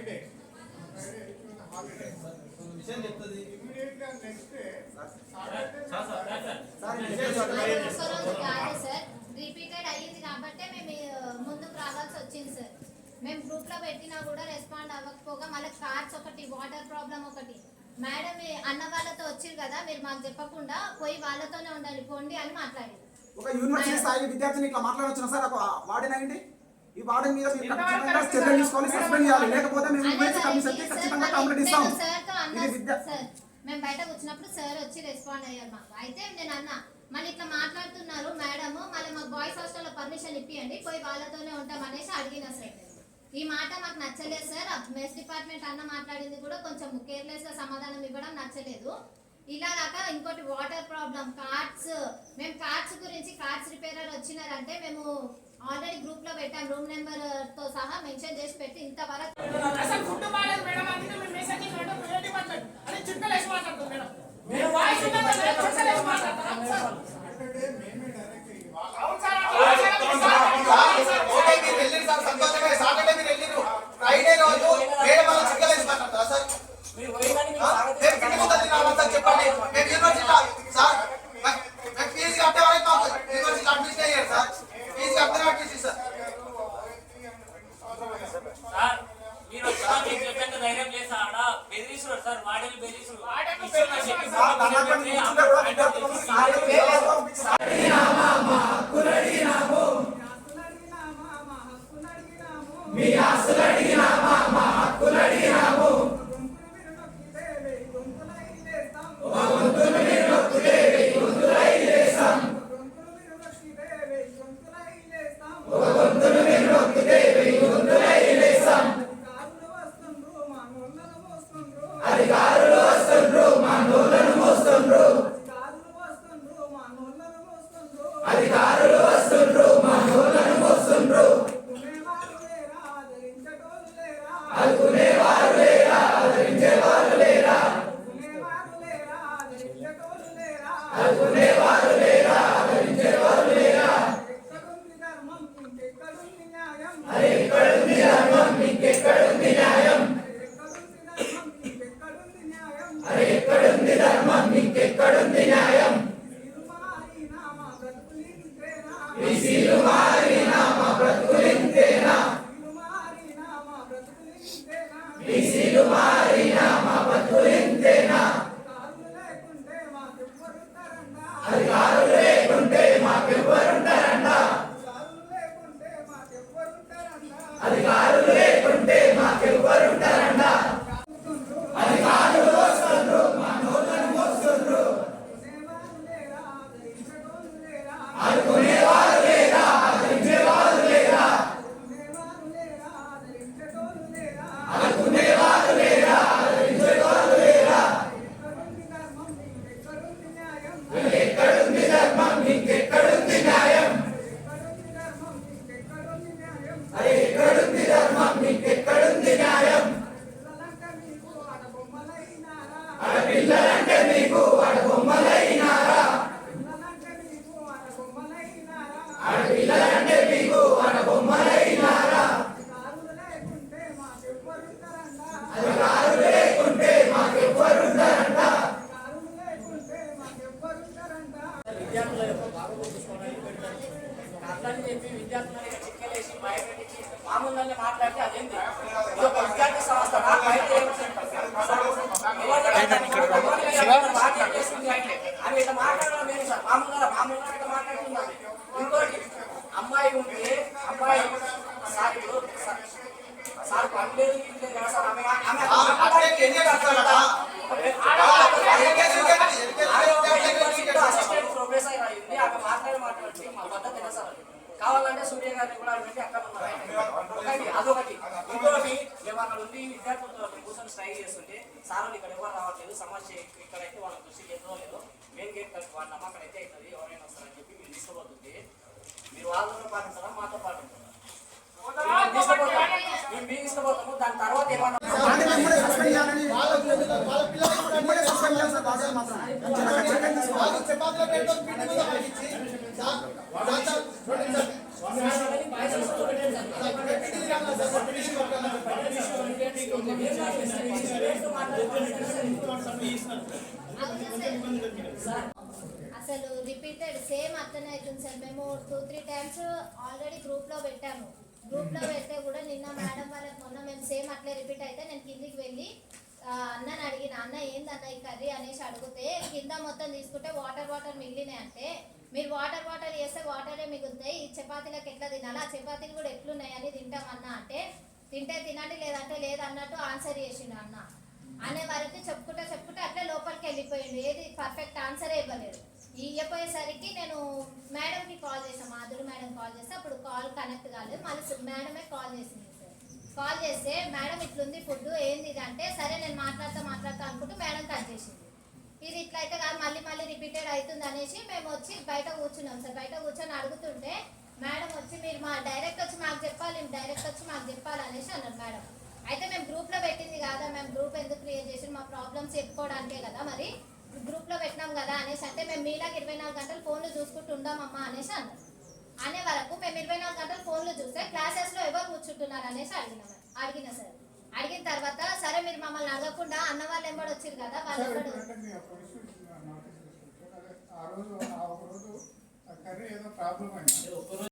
Friday holiday. విషయం చెప్తుంది Immediate గా next day సార్ రిపీటెడ్ అయ్యింది కాబట్టి మేము ముందుకు రావాల్సి వచ్చింది సార్. మేము గ్రూప్ లో పెట్టినా కూడా రెస్పాండ్ అవ్వకపోగా మళ్ళీ కార్డ్స్ ఒకటి, వాటర్ ప్రాబ్లం ఒకటి. మేడం అన్న వాళ్ళతో వచ్చారు కదా, మీరు మాకు చెప్పకుండా పోయి వాళ్ళతోనే ఉండాలి పోండి అని మాట్లాడి ఒక యూనివర్సిటీ స్థాయి విద్యార్థిని ఇట్లా మాట్లాడొచ్చిన సార్ ఒక వార్డెన్ అయ్యండి. ఈ వార్డెన్ మీద మీరు ఖచ్చితంగా చర్యలు తీసుకోవాలి, సస్పెండ్ చేయాలి. లేకపోతే మేము యూనివర్సిటీ కమిషన్కి ఖచ్చితంగా కంప్లైంట్ ఇస్తాం. సార్ మేము బయటకు వచ్చినప్పుడు సార్ వచ్చి రెస్పాండ్ అయ్యారు మాకు. అయితే నేను అన్నా మళ్ళీ ఇట్లా మాట్లాడుతున్నారు మేడము, మళ్ళీ మాకు బాయ్స్ హాస్టల్లో పర్మిషన్ ఇప్పియండి, పోయి వాళ్ళతోనే ఉంటాం అనేసి అడిగినా సార్. ఈ మాట మాకు నచ్చలేదు సార్. మెస్ డిపార్ట్మెంట్ అన్న మాట్లాడింది కూడా కొంచెం కేర్లెస్ గా సమాధానం ఇవ్వడం నచ్చలేదు. ఇలాగాక ఇంకోటి వాటర్ ప్రాబ్లం, కార్డ్స్. మేము కార్డ్స్ గురించి, కార్డ్స్ రిపేరర్ వచ్చినారంటే మేము ఆల్రెడీ గ్రూప్ లో పెట్టాం, రూమ్ నెంబర్ తో సహా మెన్షన్ చేసి పెట్టి ఇంతవరకు ఫ్రైడే రోజు మేడం వాళ్ళు చిక్కలేసి మాట్లాడతారా సార్? చెప్పండి. మేము యూనివర్సిటీ సార్ ఫీజు కట్టే వరకు మాకు యూనివర్సిటీ అడ్మిషన్ అయ్యారు సార్. ఫీజు కట్టే అడ్మిషన్ సార్. మీరు చెప్పండి ధైర్యం చేసి ఆడ బెదిరిస్తున్నారు సార్. వాడేళ్ళు బెదిరిస్తున్నారు. మీ ఆస్తులు అడిగినామా మా హక్కులు అడిగినాము. ఒక గొంతులు మీరు నొక్కితే వెయ్యి గొంతులు ఐలేస్తాం. ఒక గొంతులు మీరు నొక్కితే వెయ్యి గొంతులు ఐలేస్తాం. అధికారులు వస్తుండ్రు మా నోళ్ళను మోస్తుండ్రు. అధికారులు వస్తుండ్రు మా నోళ్ళను మోస్తుండ్రు. అనుకునేవారు లేరా, ఆదరించేవారు లేరా. అనుకునేవారు లేరా, ఆదరించేవారు లేరా. అరే ఎక్కడుంది ధర్మం, ఇంకెక్కడుంది న్యాయం. అరే ఎక్కడుంది ధర్మం, ఇంకెక్కడుంది న్యాయం. బీసీలు మారినా మా బ్రతుకులింతేనా. బీసీలు మారినా మా బతుకులింతేనా. అధికారులు లేకుంటే మాకెవ్వరుంటారంట. అధికారులు లేకుంటే మాకెవ్వరుంటారంట. అధికారులు వస్తుండ్రు మా నోళ్ళను మోస్తుండ్రు. అనుకునేవారు లేరా, ఆదరించేవారు లేరా. అనుకునేవారు లేరా, ఆదరించేవారు లేరా. ఎక్కడుంది ధర్మం, ఇంకెక్కడుంది న్యాయం. అరే ఎక్కడుంది ధర్మం, ఇంకెక్కడుంది న్యాయం. ఆడపిల్లలంటే మీకు ఆడబొమ్మలైనారా. ఆడపిల్లలంటే మీకు ఆడబొమ్మలైనారా. అధికారులు లేకుంటే మాకెవ్వరుంటారంట. విద్యార్థుల యొక్క బాగోగులు చూసుకోవడానికి పెడతారు. అట్లని చెప్పి విద్యార్థులని చిక్కలేసి భయపెట్టి మామూలుగానే మాట్లాడితే అదేంటి ఇది ఒక విద్యార్థి సంస్థ అని ఇట్లా మాట్లాడడం లేదు సార్. మామూలుగా ఇట్లా మాట్లాడుతున్నాను. ఇంకోటి అమ్మాయి ఉంటే అమ్మాయి సార్ ఇప్పుడు సార్ పనిలేదు కదా సార్. అసిస్టెంట్ ప్రొఫెసర్ అయింది అక్కడ మాట్లాడి మా పద్ధతి కదా సార్. కావాలంటే సూర్య గారిని కూడా పెట్టి అక్కడ ఒకటి అదొకటి. ఇంకోటి మేము అక్కడ ఉండి విద్యార్థులతో కూర్చొని స్ట్రైక్ చేస్తుంటే సార్ ఇక్కడ ఎవరు రావట్లేదు, సమస్య ఇక్కడైతే వాళ్ళ దృష్టికి ఎన్నో లేదు, మెయిన్ గేట్ కలిసి వాళ్ళ నమ్మకం అయితే అవుతుంది, ఎవరైనా వస్తారని చెప్పి మీరు తీసుకోబోతుంది. మీరు వాళ్ళతో పాటు ఉంటారా, మాతో పాటు ఉంటారా? మేము మీకు ఇష్టపోతాము. దాని తర్వాత ఏమన్నా అసలు రిపీటెడ్ సేమ్ అట్లనే అవుతుంది సార్. మేము 2-3 టైమ్స్ ఆల్రెడీ గ్రూప్ లో పెట్టాము. గ్రూప్ లో పెడితే కూడా నిన్న మేడం వాళ్ళకి మొన్న మేము సేమ్ అట్లే రిపీట్ అయితే నేను కిందికి వెళ్ళి అన్నని అడిగిన, అన్న ఏందన్న ఈ కర్రీ అనేసి అడిగితే కింద మొత్తం తీసుకుంటే వాటర్ మిగిలినాయి అంటే, మీరు వాటర్ చేస్తే వాటరే మిగులుతాయి, ఈ చపాతీలకు ఎట్లా తినాలి, ఆ చపాతీలు కూడా ఎట్లున్నాయి అని తింటామన్నా అంటే, తింటే తినండి లేదంటే లేదు అన్నట్టు ఆన్సర్ చేసిండు అన్న. అనే వరకు చెప్పుకుంటే అట్లే లోపలికి వెళ్ళిపోయిండు. ఏది పర్ఫెక్ట్ ఆన్సరే ఇవ్వలేదు. ఇవ్వపోయేసరికి నేను మేడంకి కాల్ చేసాను, మాధురి మేడం కాల్ చేస్తే అప్పుడు కాల్ కనెక్ట్ కాలేదు. మళ్ళీ మేడమే కాల్ చేసింది సార్. కాల్ చేస్తే మేడం ఇట్లుంది ఫుడ్ ఏంది ఇది అంటే, సరే నేను మాట్లాడతా అనుకుంటూ మేడం కట్ చేసింది. ఇది ఇట్లయితే కాదు మళ్ళీ రిపీటెడ్ అవుతుంది అనేసి మేము వచ్చి బయట కూర్చున్నాం సార్. బయట కూర్చొని అడుగుతుంటే మేడం వచ్చి మీరు డైరెక్ట్ వచ్చి మాకు చెప్పాలి అనేసి అన్నారు మేడం. అయితే మేము గ్రూప్లో పెట్టింది కాదా, మేము గ్రూప్ ఎందుకు క్రియేట్ చేసి మా ప్రాబ్లమ్స్ చెప్పుకోవడానికే కదా, మరి గ్రూప్లో పెట్టినాం కదా అనేసి అంటే, మేము మీలాగా 24 గంటలు ఫోన్లు చూసుకుంటూ ఉందామమ్మా అనేసి అన్నారు. అనే వరకు మేము 24 గంటలు ఫోన్లు చూస్తే క్లాసెస్లో ఎవరు కూర్చుంటున్నారు అనేసి అడిగిన సార్. అడిగిన తర్వాత సరే మీరు మమ్మల్ని అడగకుండా అన్న వాళ్ళు ఎంబడి వచ్చారు కదా, వాళ్ళు ఆ రోజు ఆ ఒక రోజు కర్రీ ఏదో ప్రాబ్లం అయింది.